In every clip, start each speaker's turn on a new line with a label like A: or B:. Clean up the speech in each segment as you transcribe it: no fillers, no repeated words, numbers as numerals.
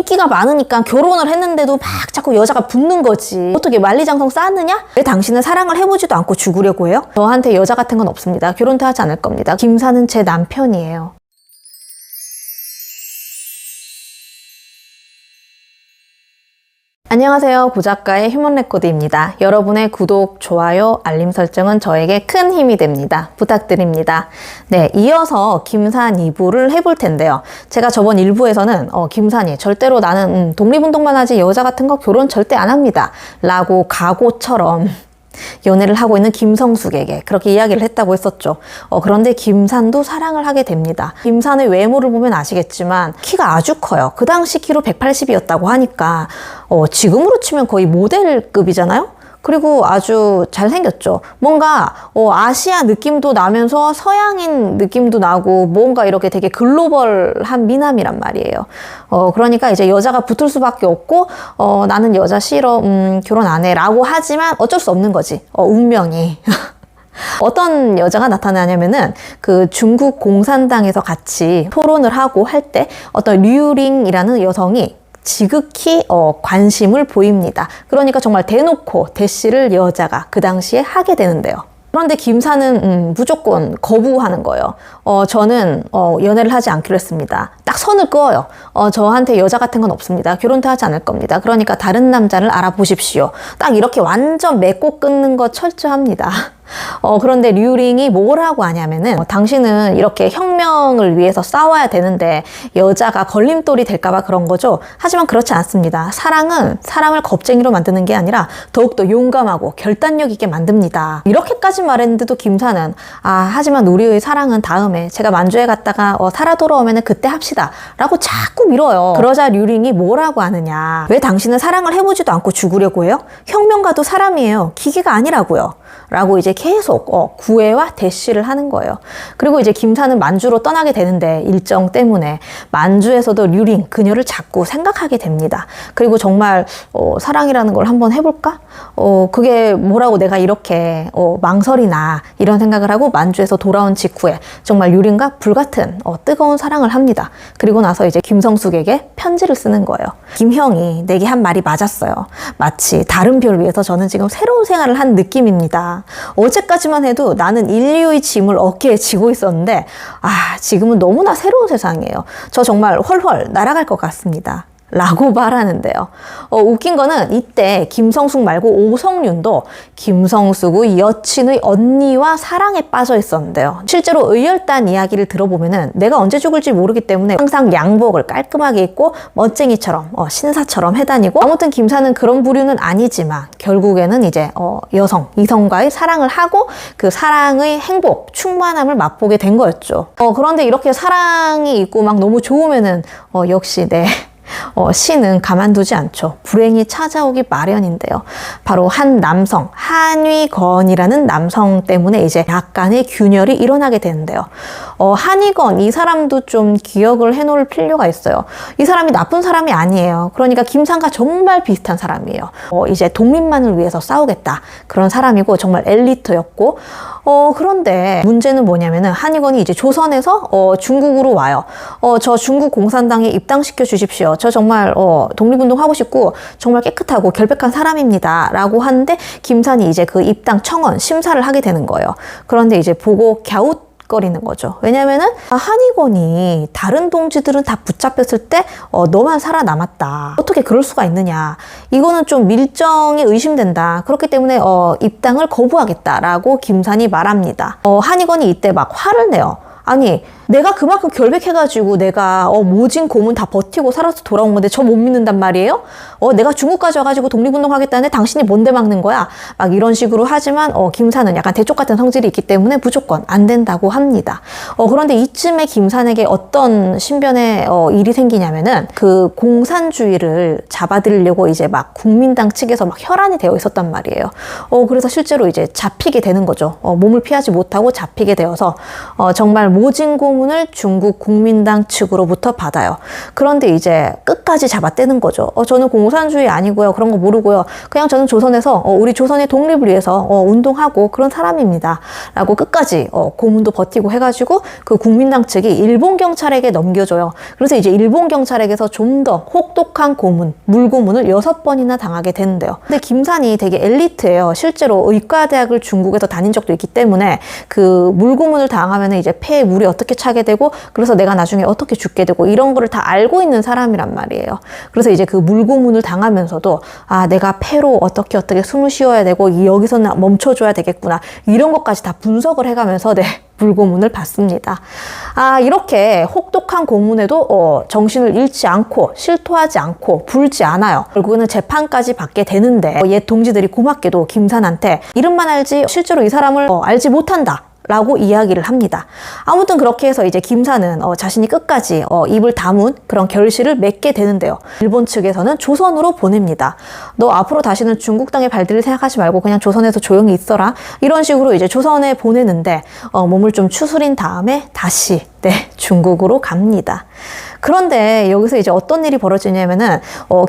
A: 인기가 많으니까 결혼을 했는데도 막 자꾸 여자가 붙는 거지. 어떻게 만리장성 쌓느냐? 왜 당신은 사랑을 해보지도 않고 죽으려고 해요? 저한테 여자 같은 건 없습니다. 결혼도 하지 않을 겁니다. 김사는 제 남편이에요. 안녕하세요. 고작가의 휴먼레코드입니다. 여러분의 구독, 좋아요, 알림 설정은 저에게 큰 힘이 됩니다. 부탁드립니다. 네, 이어서 김산 2부를 해볼 텐데요. 제가 저번 1부에서는 김산이 절대로 나는 독립운동만 하지 여자 같은 거 결혼 절대 안 합니다. 라고 각오처럼 연애를 하고 있는 김성숙에게 그렇게 이야기를 했다고 했었죠. 그런데 김산도 사랑을 하게 됩니다. 김산의 외모를 보면 아시겠지만 키가 아주 커요. 그 당시 키로 180이었다고 하니까 지금으로 치면 거의 모델급이잖아요. 그리고 아주 잘생겼죠. 뭔가 아시아 느낌도 나면서 서양인 느낌도 나고 뭔가 이렇게 되게 글로벌한 미남이란 말이에요. 그러니까 이제 여자가 붙을 수밖에 없고 나는 여자 싫어, 결혼 안 해 라고 하지만 어쩔 수 없는 거지. 운명이. 어떤 여자가 나타나냐면은 그 중국 공산당에서 같이 토론을 하고 할 때 어떤 류링이라는 여성이 지극히 관심을 보입니다. 그러니까 정말 대놓고 대시를 여자가 그 당시에 하게 되는데요. 그런데 김사는 무조건 거부하는 거예요. 저는 연애를 하지 않기로 했습니다. 딱 선을 그어요. 저한테 여자 같은 건 없습니다. 결혼도 하지 않을 겁니다. 그러니까 다른 남자를 알아보십시오. 딱 이렇게 완전 맺고 끊는 거 철저합니다. 그런데 류링이 뭐라고 하냐면은 당신은 이렇게 혁명을 위해서 싸워야 되는데 여자가 걸림돌이 될까봐 그런 거죠. 하지만 그렇지 않습니다. 사랑은 사람을 겁쟁이로 만드는 게 아니라 더욱더 용감하고 결단력 있게 만듭니다. 이렇게까지 말했는데도 김사는 하지만 우리의 사랑은 다음에 제가 만주에 갔다가 살아 돌아오면은 그때 합시다 라고 자꾸 밀어요. 그러자 류링이 뭐라고 하느냐, 왜 당신은 사랑을 해보지도 않고 죽으려고 해요? 혁명가도 사람이에요. 기계가 아니라고요 라고 이제 계속 구애와 대시를 하는 거예요. 그리고 이제 김사는 만주로 떠나게 되는데 일정 때문에 만주에서도 류링 그녀를 자꾸 생각하게 됩니다. 그리고 정말 사랑이라는 걸 한번 해볼까? 그게 뭐라고 내가 이렇게 망설이나 이런 생각을 하고 만주에서 돌아온 직후에 정말 류링과 불같은 뜨거운 사랑을 합니다. 그리고 나서 이제 김성숙에게 편지를 쓰는 거예요. 김형이 내게 한 말이 맞았어요. 마치 다른 별 위에서 저는 지금 새로운 생활을 한 느낌입니다. 어제까지만 해도 나는 인류의 짐을 어깨에 지고 있었는데 지금은 너무나 새로운 세상이에요. 저 정말 훨훨 날아갈 것 같습니다. 라고 말하는데요. 웃긴 거는 이때 김성숙 말고 오성윤도 김성숙의 여친의 언니와 사랑에 빠져 있었는데요. 실제로 의열단 이야기를 들어보면은 내가 언제 죽을지 모르기 때문에 항상 양복을 깔끔하게 입고 멋쟁이처럼 신사처럼 해다니고, 아무튼 김사는 그런 부류는 아니지만 결국에는 이제 이성과의 사랑을 하고 그 사랑의 행복, 충만함을 맛보게 된 거였죠. 그런데 이렇게 사랑이 있고 막 너무 좋으면은 역시 신은 가만두지 않죠. 불행이 찾아오기 마련인데요. 바로 한 남성, 한위건이라는 남성 때문에 이제 약간의 균열이 일어나게 되는데요. 한위건, 이 사람도 좀 기억을 해놓을 필요가 있어요. 이 사람이 나쁜 사람이 아니에요. 그러니까 김산과 정말 비슷한 사람이에요. 이제 독립만을 위해서 싸우겠다 그런 사람이고 정말 엘리트였고, 그런데 문제는 뭐냐면은 한위건이 이제 조선에서 중국으로 와요. 저 중국 공산당에 입당시켜 주십시오. 저 정말 독립운동 하고 싶고 정말 깨끗하고 결백한 사람입니다 라고 하는데 김산이 이제 그 입당 청원 심사를 하게 되는 거예요. 그런데 이제 보고 갸웃거리는 거죠. 왜냐면은 한위건이 다른 동지들은 다 붙잡혔을 때 너만 살아남았다. 어떻게 그럴 수가 있느냐. 이거는 좀 밀정이 의심된다. 그렇기 때문에 입당을 거부하겠다라고 김산이 말합니다. 한위건이 이때 막 화를 내요. 아니, 내가 그만큼 결백해가지고 내가 모진 고문 다 버티고 살아서 돌아온 건데 저 못 믿는단 말이에요? 내가 중국까지 와가지고 독립운동 하겠다는데 당신이 뭔데 막는 거야? 막 이런 식으로 하지만 김산은 약간 대쪽 같은 성질이 있기 때문에 무조건 안 된다고 합니다. 그런데 이쯤에 김산에게 어떤 신변의 일이 생기냐면은 그 공산주의를 잡아들이려고 이제 막 국민당 측에서 막 혈안이 되어 있었단 말이에요. 그래서 실제로 이제 잡히게 되는 거죠. 몸을 피하지 못하고 잡히게 되어서 정말 모진 고문 물고문을 중국 국민당 측으로부터 받아요. 그런데 이제 끝까지 잡아떼는 거죠. 저는 공산주의 아니고요. 그런 거 모르고요. 그냥 저는 조선에서 우리 조선의 독립을 위해서 운동하고 그런 사람입니다. 라고 끝까지 고문도 버티고 해가지고 그 국민당 측이 일본 경찰에게 넘겨줘요. 그래서 이제 일본 경찰에게서 좀 더 혹독한 고문, 물고문을 6번이나 당하게 되는데요. 근데 김산이 되게 엘리트예요. 실제로 의과대학을 중국에서 다닌 적도 있기 때문에 그 물고문을 당하면 이제 폐에 물이 어떻게 차게 되고 그래서 내가 나중에 어떻게 죽게 되고 이런 거를 다 알고 있는 사람이란 말이에요. 그래서 이제 그 물고문을 당하면서도 내가 폐로 어떻게 숨을 쉬어야 되고 여기서는 멈춰줘야 되겠구나 이런 것까지 다 분석을 해가면서 물고문을 받습니다. 이렇게 혹독한 고문에도 정신을 잃지 않고 실토하지 않고 불지 않아요. 결국에는 재판까지 받게 되는데 옛 동지들이 고맙게도 김산한테 이름만 알지 실제로 이 사람을 알지 못한다 라고 이야기를 합니다. 아무튼 그렇게 해서 이제 김산은 자신이 끝까지 입을 다문 그런 결실을 맺게 되는데요. 일본 측에서는 조선으로 보냅니다. 너 앞으로 다시는 중국 땅에 발들일 생각하지 말고 그냥 조선에서 조용히 있어라. 이런 식으로 이제 조선에 보내는데 몸을 좀 추스린 다음에 다시 중국으로 갑니다. 그런데 여기서 이제 어떤 일이 벌어지냐면은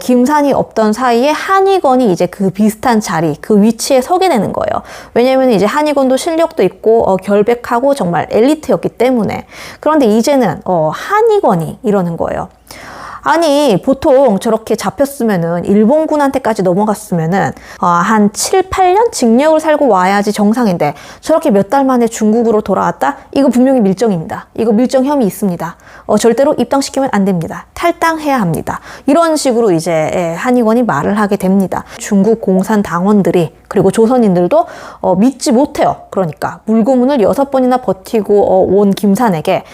A: 김산이 없던 사이에 한의건이 이제 그 비슷한 자리, 그 위치에 서게 되는 거예요. 왜냐면 이제 한의건도 실력도 있고 결백하고 정말 엘리트였기 때문에. 그런데 이제는 한의건이 이러는 거예요. 아니 보통 저렇게 잡혔으면은 일본군한테까지 넘어갔으면은 한 7, 8년 징역을 살고 와야지 정상인데 저렇게 몇 달 만에 중국으로 돌아왔다? 이거 분명히 밀정입니다. 이거 밀정 혐의 있습니다. 절대로 입당시키면 안 됩니다. 탈당해야 합니다. 이런 식으로 이제 한의원이 말을 하게 됩니다. 중국 공산당원들이 그리고 조선인들도 믿지 못해요. 그러니까 물고문을 6번이나 버티고 온 김산에게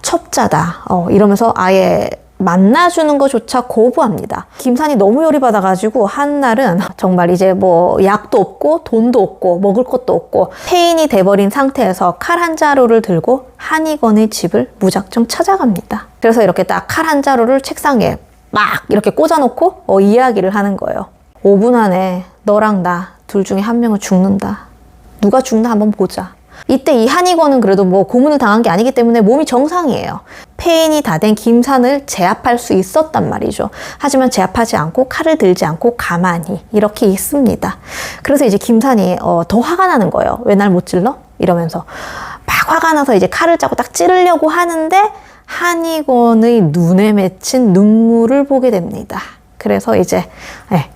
A: 첩자다 이러면서 아예 만나주는 것조차 거부합니다. 김산이 너무 열이 받아가지고 한날은 정말 이제 뭐 약도 없고 돈도 없고 먹을 것도 없고 폐인이 돼버린 상태에서 칼 한 자루를 들고 한의건의 집을 무작정 찾아갑니다. 그래서 이렇게 딱 칼 한 자루를 책상에 막 이렇게 꽂아놓고 이야기를 하는 거예요. 5분 안에 너랑 나 둘 중에 한 명은 죽는다. 누가 죽나 한번 보자. 이때 이 한의건은 그래도 뭐 고문을 당한 게 아니기 때문에 몸이 정상이에요. 폐인이 다 된 김산을 제압할 수 있었단 말이죠. 하지만 제압하지 않고 칼을 들지 않고 가만히 이렇게 있습니다. 그래서 이제 김산이 더 화가 나는 거예요. 왜 날 못 찔러? 이러면서 막 화가 나서 이제 칼을 짜고 딱 찌르려고 하는데 한의건의 눈에 맺힌 눈물을 보게 됩니다. 그래서 이제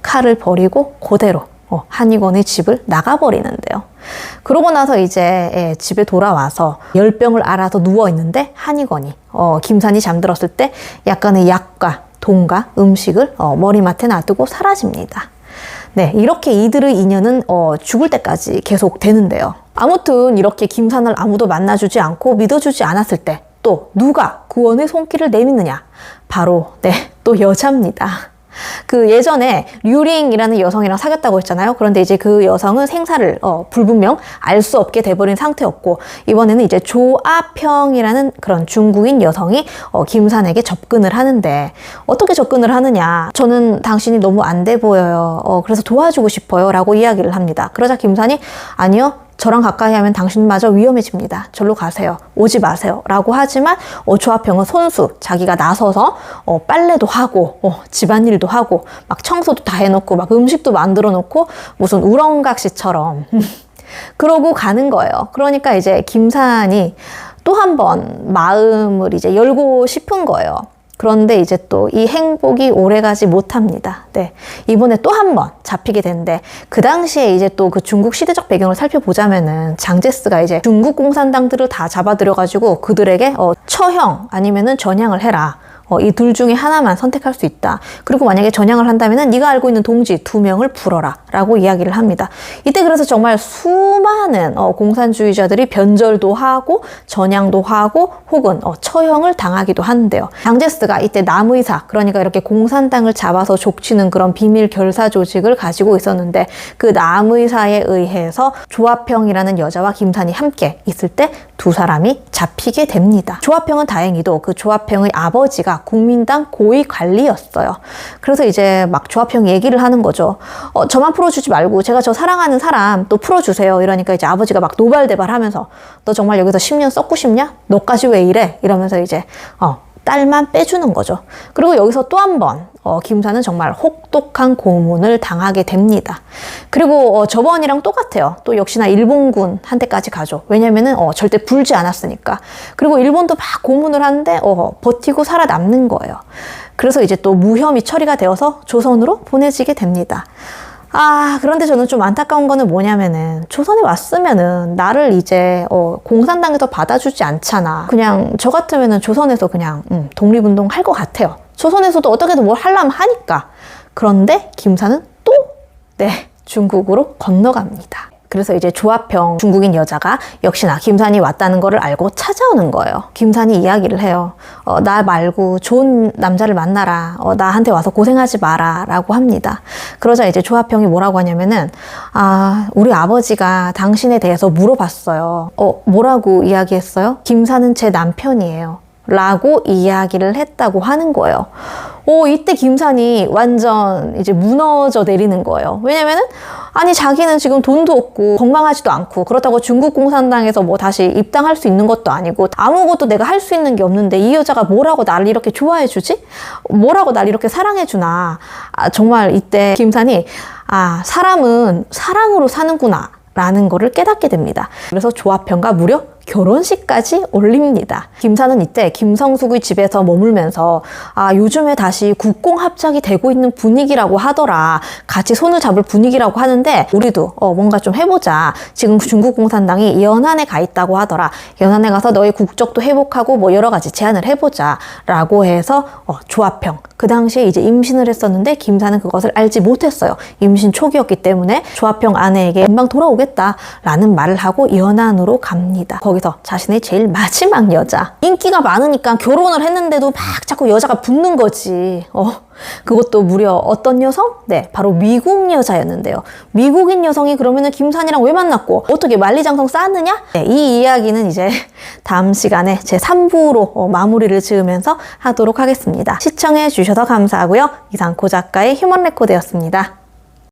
A: 칼을 버리고 그대로 한의건의 집을 나가버리는데요. 그러고 나서 이제 집에 돌아와서 열병을 앓아서 누워있는데 한의건이 김산이 잠들었을 때 약간의 약과 돈과 음식을 머리맡에 놔두고 사라집니다. 이렇게 이들의 인연은 죽을 때까지 계속 되는데요. 아무튼 이렇게 김산을 아무도 만나주지 않고 믿어주지 않았을 때 또 누가 구원의 손길을 내미느냐? 바로 또 여자입니다. 그 예전에 류링이라는 여성이랑 사귀었다고 했잖아요. 그런데 이제 그 여성은 생사를 불분명 알 수 없게 돼버린 상태였고 이번에는 이제 조아평이라는 그런 중국인 여성이 김산에게 접근을 하는데 어떻게 접근을 하느냐. 저는 당신이 너무 안 돼 보여요. 그래서 도와주고 싶어요. 라고 이야기를 합니다. 그러자 김산이 아니요. 저랑 가까이 하면 당신마저 위험해집니다. 절로 가세요. 오지 마세요. 라고 하지만 조아평은 손수 자기가 나서서 빨래도 하고 집안일도 하고 막 청소도 다 해놓고 막 음식도 만들어 놓고 무슨 우렁각시처럼 그러고 가는 거예요. 그러니까 이제 김산이 또 한 번 마음을 이제 열고 싶은 거예요. 그런데 이제 또 이 행복이 오래가지 못합니다. 이번에 또 한 번 잡히게 되는데 그 당시에 이제 또 그 중국 시대적 배경을 살펴보자면은 장제스가 이제 중국 공산당들을 다 잡아들여가지고 그들에게 처형 아니면은 전향을 해라. 이 둘 중에 하나만 선택할 수 있다. 그리고 만약에 전향을 한다면은 네가 알고 있는 동지 2명을 풀어라 라고 이야기를 합니다. 이때 그래서 정말 수많은 공산주의자들이 변절도 하고 전향도 하고 혹은 처형을 당하기도 하는데요. 장제스가 이때 남의사 그러니까 이렇게 공산당을 잡아서 족치는 그런 비밀 결사 조직을 가지고 있었는데 그 남의사에 의해서 조아평이라는 여자와 김산이 함께 있을 때 두 사람이 잡히게 됩니다. 조아평은 다행히도 그 조아평의 아버지가 국민당 고위관리였어요. 그래서 이제 막 조합형 얘기를 하는 거죠. 저만 풀어주지 말고 제가 저 사랑하는 사람 또 풀어주세요. 이러니까 이제 아버지가 막 노발대발하면서 너 정말 여기서 10년 썩고 싶냐? 너까지 왜 이래? 이러면서 이제 딸만 빼주는 거죠. 그리고 여기서 또 한 번 김사는 정말 혹독한 고문을 당하게 됩니다. 그리고 저번이랑 똑같아요. 또 역시나 일본군한테까지 가죠. 왜냐면은 절대 불지 않았으니까. 그리고 일본도 막 고문을 하는데 버티고 살아남는 거예요. 그래서 이제 또 무혐의 처리가 되어서 조선으로 보내지게 됩니다. 그런데 저는 좀 안타까운 거는 뭐냐면은 조선에 왔으면은 나를 이제 공산당에서 받아주지 않잖아. 그냥 저 같으면은 조선에서 그냥 독립운동 할 것 같아요. 조선에서도 어떻게든 뭘 하려면 하니까. 그런데 김사는 또 중국으로 건너갑니다. 그래서 이제 조합형 중국인 여자가 역시나 김산이 왔다는 거를 알고 찾아오는 거예요. 김산이 이야기를 해요. 나 말고 좋은 남자를 만나라. 나한테 와서 고생하지 마라. 라고 합니다. 그러자 이제 조합형이 뭐라고 하냐면은 우리 아버지가 당신에 대해서 물어봤어요. 뭐라고 이야기했어요? 김산은 제 남편이에요. 라고 이야기를 했다고 하는 거예요. 이때 김산이 완전 이제 무너져 내리는 거예요. 왜냐면은 자기는 지금 돈도 없고 건강하지도 않고 그렇다고 중국 공산당에서 뭐 다시 입당할 수 있는 것도 아니고 아무것도 내가 할 수 있는 게 없는데 이 여자가 뭐라고 나를 이렇게 좋아해 주지? 뭐라고 나를 이렇게 사랑해 주나? 정말 이때 김산이 사람은 사랑으로 사는구나 라는 거를 깨닫게 됩니다. 그래서 조합형과 무려 결혼식까지 올립니다. 김사는 이때 김성숙의 집에서 머물면서 요즘에 다시 국공합작이 되고 있는 분위기라고 하더라. 같이 손을 잡을 분위기라고 하는데 우리도 뭔가 좀 해보자. 지금 중국 공산당이 연안에 가 있다고 하더라. 연안에 가서 너의 국적도 회복하고 뭐 여러 가지 제안을 해보자 라고 해서 조합형 그 당시에 이제 임신을 했었는데 김사는 그것을 알지 못했어요. 임신 초기였기 때문에 조합형 아내에게 금방 돌아오겠다 라는 말을 하고 연안으로 갑니다. 거기서 자신의 제일 마지막 여자, 인기가 많으니까 결혼을 했는데도 막 자꾸 여자가 붙는 거지. 그것도 무려 어떤 여성? 바로 미국 여자였는데요. 미국인 여성이 그러면은 김산이랑 왜 만났고 어떻게 만리장성 쌓았느냐? 이 이야기는 이제 다음 시간에 제 3부로 마무리를 지으면서 하도록 하겠습니다. 시청해 주셔서 감사하고요. 이상 고 작가의 휴먼 레코드였습니다.